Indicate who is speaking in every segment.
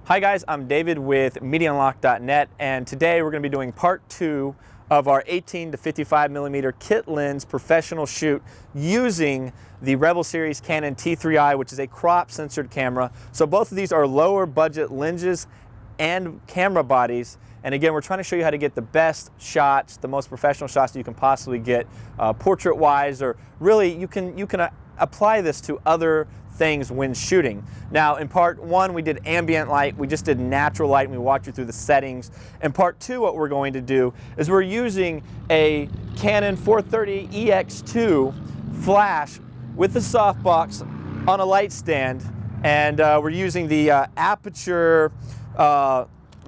Speaker 1: Hi guys, I'm David with MediaUnlock.net, and today we're going to be doing part 2 of our 18 to 55 millimeter kit lens professional shoot using the Rebel Series Canon T3I, which is a crop censored camera. So both of these are lower budget lenses and camera bodies. And again, we're trying to show you how to get the best shots, the most professional shots that you can possibly get, portrait-wise, or really you can apply this to other things when shooting. Now, in part 1, we did ambient light, we just did natural light, and we walked you through the settings. In part 2, what we're going to do is we're using a Canon 430 EX2 flash with the softbox on a light stand, and we're using the Aputure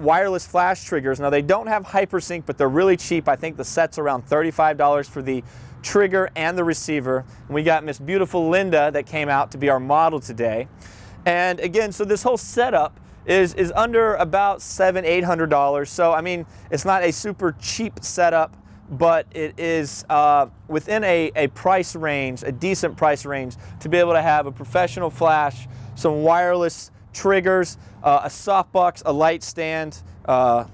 Speaker 1: wireless flash triggers. Now, they don't have hypersync, but they're really cheap. I think the set's around $35 for the trigger and the receiver. And we got Miss Beautiful Linda that came out to be our model today. And again, so this whole setup is under about $700–800. So I mean, it's not a super cheap setup, but it is within a price range, a decent price range, to be able to have a professional flash, some wireless triggers, a softbox, a light stand, a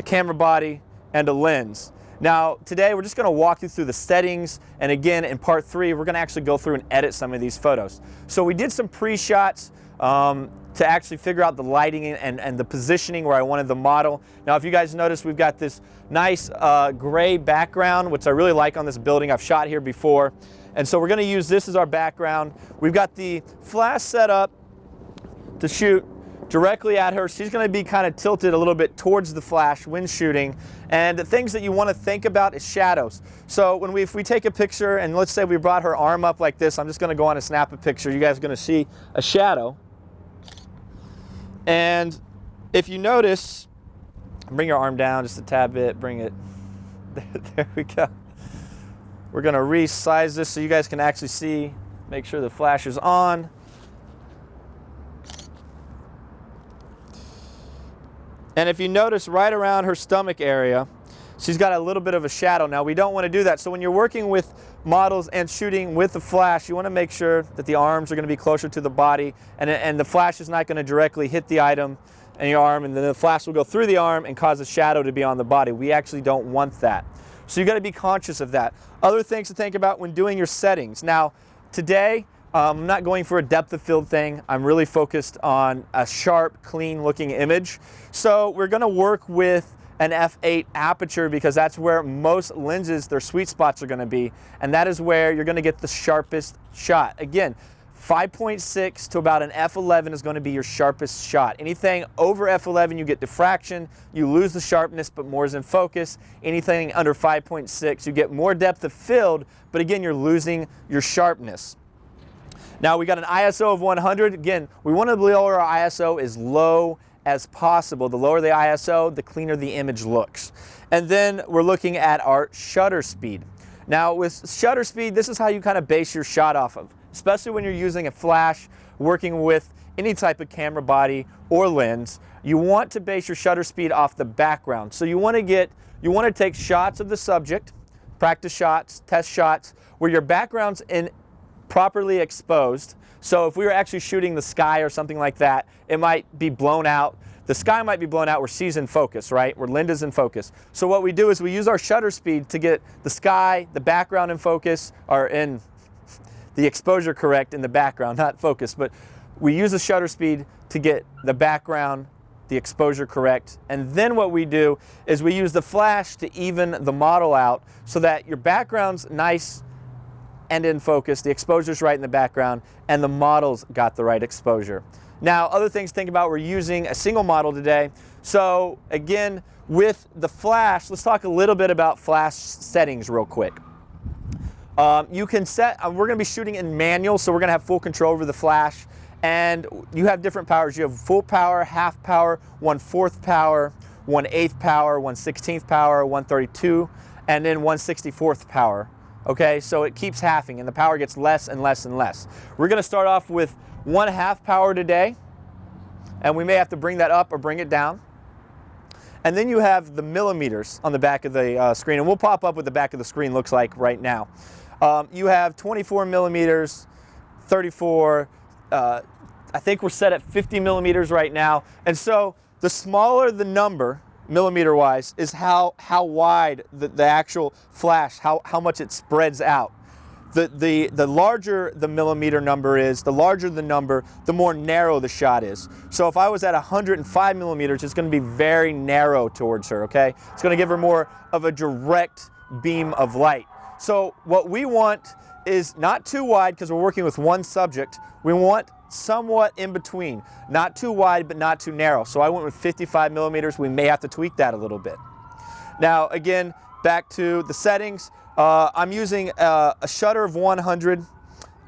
Speaker 1: camera body, and a lens. Now, today we're just going to walk you through the settings, and again, in part 3, we're going to actually go through and edit some of these photos. So we did some pre-shots to actually figure out the lighting and the positioning where I wanted the model. Now, if you guys notice, we've got this nice gray background, which I really like on this building. I've shot here before, and so we're going to use this as our background. We've got the flash set up to shoot directly at her. She's going to be kind of tilted a little bit towards the flash when shooting. And the things that you want to think about is shadows. So if we take a picture, and let's say we brought her arm up like this, I'm just going to go on and snap a picture. You guys are going to see a shadow. And if you notice, bring your arm down just a tad bit, bring it, there we go. We're going to resize this so you guys can actually see, make sure the flash is on. And if you notice right around her stomach area, she's got a little bit of a shadow. Now, we don't want to do that. So when you're working with models and shooting with the flash, you want to make sure that the arms are going to be closer to the body, and the flash is not going to directly hit the item in your arm, and then the flash will go through the arm and cause a shadow to be on the body. We actually don't want that. So you got to be conscious of that. Other things to think about when doing your settings. Now, today, I'm not going for a depth of field thing. I'm really focused on a sharp, clean looking image. So we're going to work with an f8 aperture because that's where most lenses, their sweet spots are going to be. And that is where you're going to get the sharpest shot. Again, 5.6 to about an f11 is going to be your sharpest shot. Anything over f11, you get diffraction, you lose the sharpness, but more is in focus. Anything under 5.6, you get more depth of field, but again, you're losing your sharpness. Now, we got an ISO of 100. Again, we want to lower our ISO as low as possible. The lower the ISO, the cleaner the image looks. And then we're looking at our shutter speed. Now, with shutter speed, this is how you kind of base your shot off of, especially when you're using a flash, working with any type of camera body or lens. You want to base your shutter speed off the background. So you want to take shots of the subject, practice shots, test shots, where your background's properly exposed. So if we were actually shooting the sky or something like that, it might be blown out. The sky might be blown out where she's in focus, right? Where Linda's in focus. So what we do is we use our shutter speed to get the sky, the background in focus, or in the exposure correct in the background, not focus, but we use the shutter speed to get the background, the exposure correct. And then what we do is we use the flash to even the model out so that your background's nice and in focus, the exposure's right in the background, and the model's got the right exposure. Now, other things to think about, we're using a single model today. So again, with the flash, let's talk a little bit about flash settings real quick. You can set, we're gonna be shooting in manual, so we're gonna have full control over the flash, and you have different powers. You have full power, half power, 1/4 power, 1/8 power, 1/16 power, 132, and then 1/64 power. Okay, so it keeps halving and the power gets less and less and less. We're going to start off with 1/2 power today, and we may have to bring that up or bring it down. And then you have the millimeters on the back of the screen, and we'll pop up what the back of the screen looks like right now. You have 24 millimeters, 34, I think we're set at 50 millimeters right now. And so the smaller the number, millimeter wise, is how wide the actual flash, how much it spreads out. The larger the millimeter number is, the larger the number, the more narrow the shot is. So if I was at 105 millimeters, it's going to be very narrow towards her, okay? It's going to give her more of a direct beam of light. So what we want is not too wide, because we're working with one subject. We want somewhat in between, not too wide but not too narrow. So I went with 55 millimeters. We may have to tweak that a little bit. Now again, back to the settings. I'm using a shutter of 100,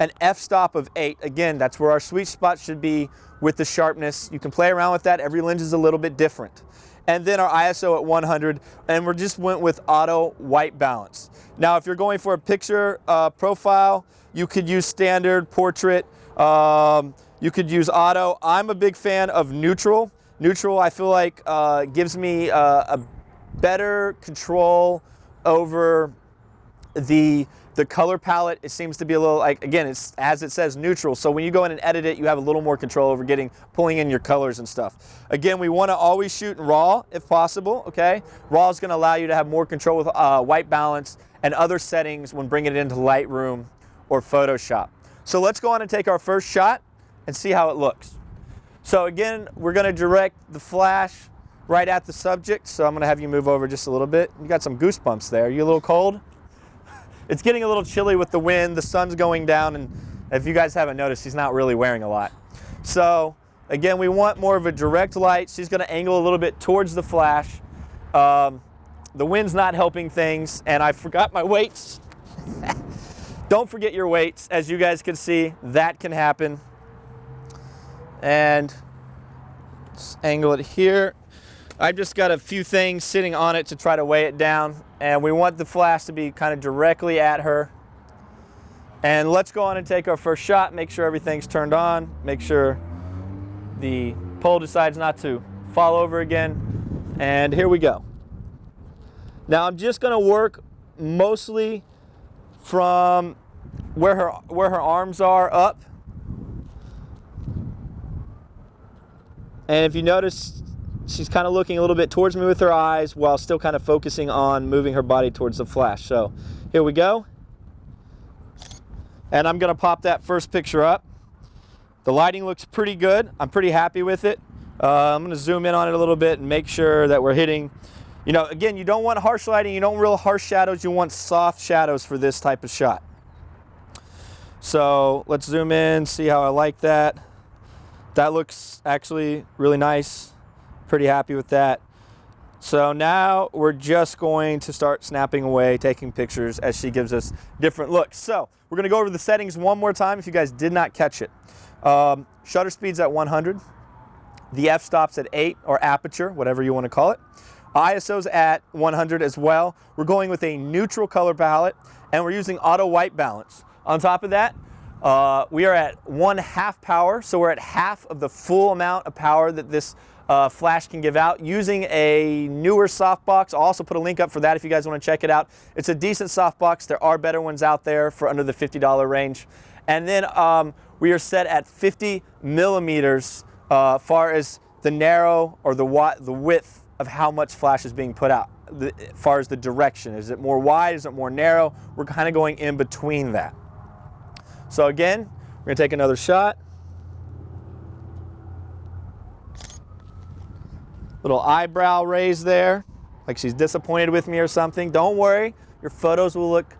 Speaker 1: an f-stop of 8. Again, that's where our sweet spot should be with the sharpness. You can play around with that. Every lens is a little bit different. And then our ISO at 100, and we just went with auto white balance. Now, if you're going for a picture profile, you could use standard, portrait, you could use auto. I'm a big fan of neutral. Neutral, I feel like, gives me a better control over the color palette. It seems to be a little, like, again, it's as it says, neutral. So when you go in and edit it, you have a little more control over pulling in your colors and stuff. Again, we want to always shoot in RAW if possible, okay? RAW is going to allow you to have more control with white balance and other settings when bringing it into Lightroom or Photoshop. So let's go on and take our first shot and see how it looks. So again, we're going to direct the flash right at the subject. So I'm going to have you move over just a little bit. You got some goosebumps there. Are you a little cold? It's getting a little chilly with the wind, the sun's going down, and if you guys haven't noticed, he's not really wearing a lot. So again, we want more of a direct light. She's going to angle a little bit towards the flash. The wind's not helping things, and I forgot my weights. Don't forget your weights. As you guys can see, that can happen. And let's angle it here. I've just got a few things sitting on it to try to weigh it down, and we want the flash to be kind of directly at her. And let's go on and take our first shot, make sure everything's turned on, make sure the pole decides not to fall over again, and here we go. Now I'm just going to work mostly from where her arms are up. And if you notice, she's kind of looking a little bit towards me with her eyes while still kind of focusing on moving her body towards the flash. So here we go. And I'm going to pop that first picture up. The lighting looks pretty good. I'm pretty happy with it. I'm going to zoom in on it a little bit and make sure that we're hitting, you know, again, you don't want harsh lighting. You don't want real harsh shadows. You want soft shadows for this type of shot. So let's zoom in, see how I like that. That looks actually really nice. Pretty happy with that. So now we're just going to start snapping away, taking pictures as she gives us different looks. So we're going to go over the settings one more time if you guys did not catch it. Shutter speed's at 100. The f-stop's at 8, or aperture, whatever you want to call it. ISO's at 100 as well. We're going with a neutral color palette, and we're using auto white balance. On top of that, we are at 1/2 power, so we're at half of the full amount of power that this flash can give out, using a Neewer softbox. I'll also put a link up for that if you guys want to check it out. It's a decent softbox. There are better ones out there for under the $50 range. And then we are set at 50 millimeters far as the narrow or the width of how much flash is being put out. As far as the direction, is it more wide, is it more narrow? We're kind of going in between that. So again, we're going to take another shot. Little eyebrow raise there, like she's disappointed with me or something. Don't worry, your photos will look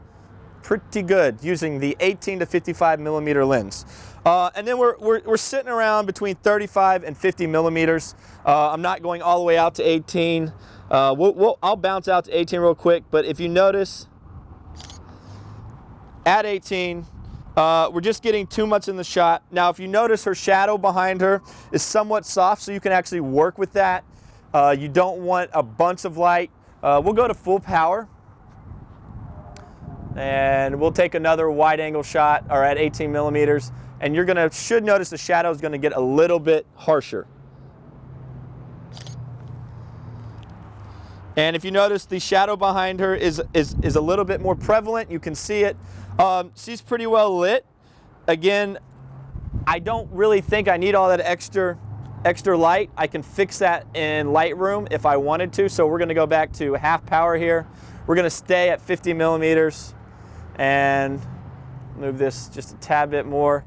Speaker 1: pretty good using the 18 to 55 millimeter lens. And then we're sitting around between 35 and 50 millimeters. I'm not going all the way out to 18. I'll bounce out to 18 real quick, but if you notice, at 18, we're just getting too much in the shot. Now, if you notice, her shadow behind her is somewhat soft, so you can actually work with that. You don't want a bunch of light. We'll go to full power, and we'll take another wide angle shot, or at 18 millimeters, and you're should notice the shadow is gonna get a little bit harsher. And if you notice, the shadow behind her is a little bit more prevalent. You can see it. She's pretty well lit. Again, I don't really think I need all that extra light. I can fix that in Lightroom if I wanted to. So we're gonna go back to half power here. We're gonna stay at 50 millimeters and move this just a tad bit more.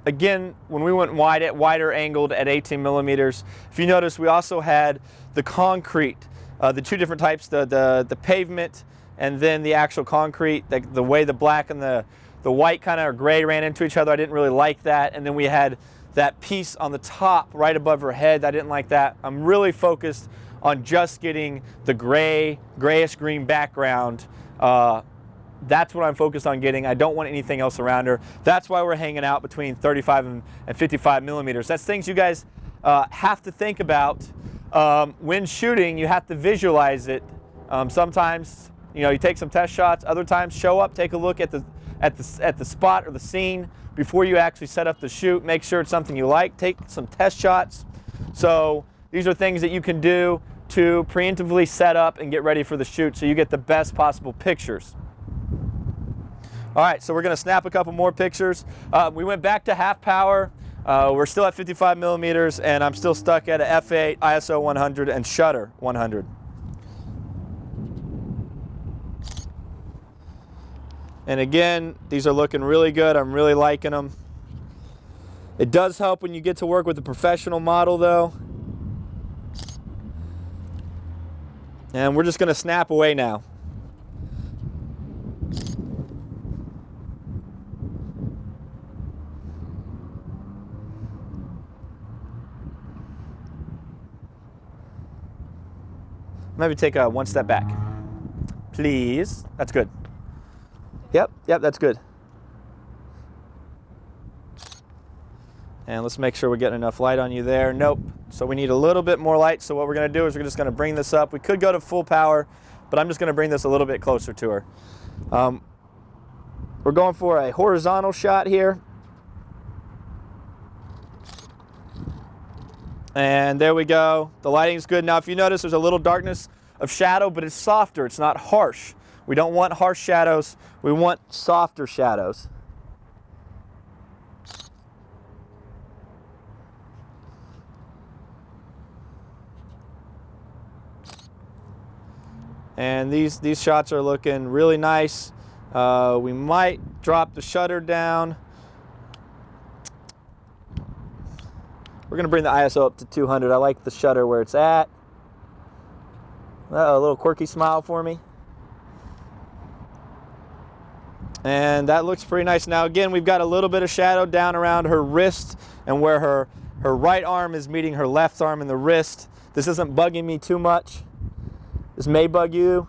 Speaker 1: Again, when we went wider angled at 18 millimeters, if you notice, we also had the concrete, the two different types, the pavement and then the actual concrete, the way the black and the white kind of gray ran into each other. I didn't really like that. And then we had that piece on the top right above her head. I didn't like that. I'm really focused on just getting the grayish green background. That's what I'm focused on getting. I don't want anything else around her. That's why we're hanging out between 35 and 55 millimeters. That's things you guys have to think about when shooting. You have to visualize it. Sometimes, you know, you take some test shots. Other times, show up, take a look at the spot or the scene before you actually set up the shoot. Make sure it's something you like. Take some test shots. So these are things that you can do to preemptively set up and get ready for the shoot so you get the best possible pictures. All right, so we're gonna snap a couple more pictures. We went back to half power. We're still at 55 millimeters and I'm still stuck at a f8, ISO 100 and shutter 100. And again, these are looking really good. I'm really liking them. It does help when you get to work with a professional model though. And we're just gonna snap away now. Maybe take a one step back, please. That's good. Yep, that's good. And let's make sure we're getting enough light on you there. Nope, so we need a little bit more light. So what we're gonna do is we're just gonna bring this up. We could go to full power, but I'm just gonna bring this a little bit closer to her. We're going for a horizontal shot here. And there we go. The lighting's good. Now, if you notice, there's a little darkness of shadow, but it's softer. It's not harsh. We don't want harsh shadows. We want softer shadows. And these shots are looking really nice. We might drop the shutter down. We're gonna bring the ISO up to 200. I like the shutter where it's at. A little quirky smile for me. And that looks pretty nice. Now again, we've got a little bit of shadow down around her wrist and where her right arm is meeting her left arm in the wrist. This isn't bugging me too much. This may bug you.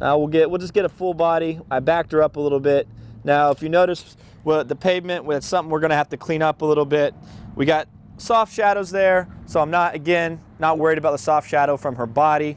Speaker 1: Now we'll just get a full body. I backed her up a little bit. Now if you notice the pavement, that's something we're gonna have to clean up a little bit. We got soft shadows there, so I'm not worried about the soft shadow from her body.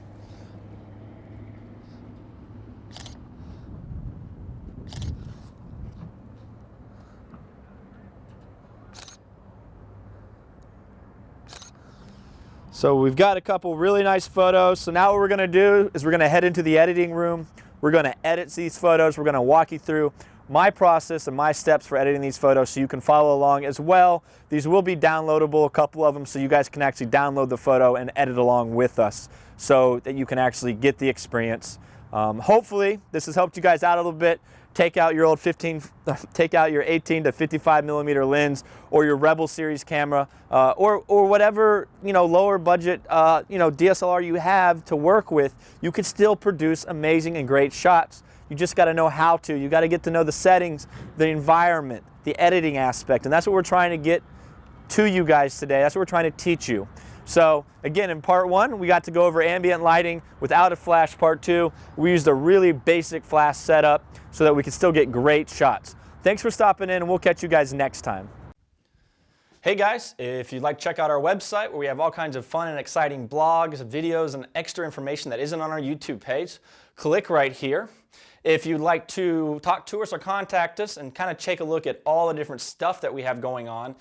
Speaker 1: So we've got a couple really nice photos. So now what we're gonna do is we're gonna head into the editing room. We're gonna edit these photos. We're gonna walk you through my process and my steps for editing these photos so you can follow along as well. These will be downloadable, a couple of them, so you guys can actually download the photo and edit along with us so that you can actually get the experience. Hopefully this has helped you guys out a little bit. Take out your old 18 to 55 millimeter lens or your Rebel series camera or whatever, you know, lower budget, you know, DSLR you have to work with. You can still produce amazing and great shots. You just got to know how to. You got to get to know the settings, the environment, the editing aspect, and that's what we're trying to get to you guys today. That's what we're trying to teach you. So again, in part one, we got to go over ambient lighting without a flash. Part two, we used a really basic flash setup so that we can still get great shots. Thanks for stopping in, and we'll catch you guys next time. Hey guys, if you'd like to check out our website where we have all kinds of fun and exciting blogs, videos, and extra information that isn't on our YouTube page, click right here. If you'd like to talk to us or contact us and kind of take a look at all the different stuff that we have going on,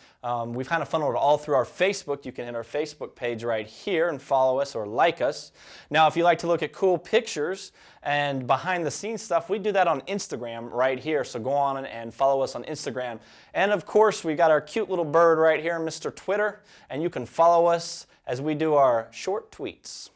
Speaker 1: we've kind of funneled it all through our Facebook. You can hit our Facebook page right here and follow us or like us. Now, if you like to look at cool pictures and behind the scenes stuff, we do that on Instagram right here. So go on and follow us on Instagram. And of course, we got our cute little bird right here, Mr. Twitter, and you can follow us as we do our short tweets.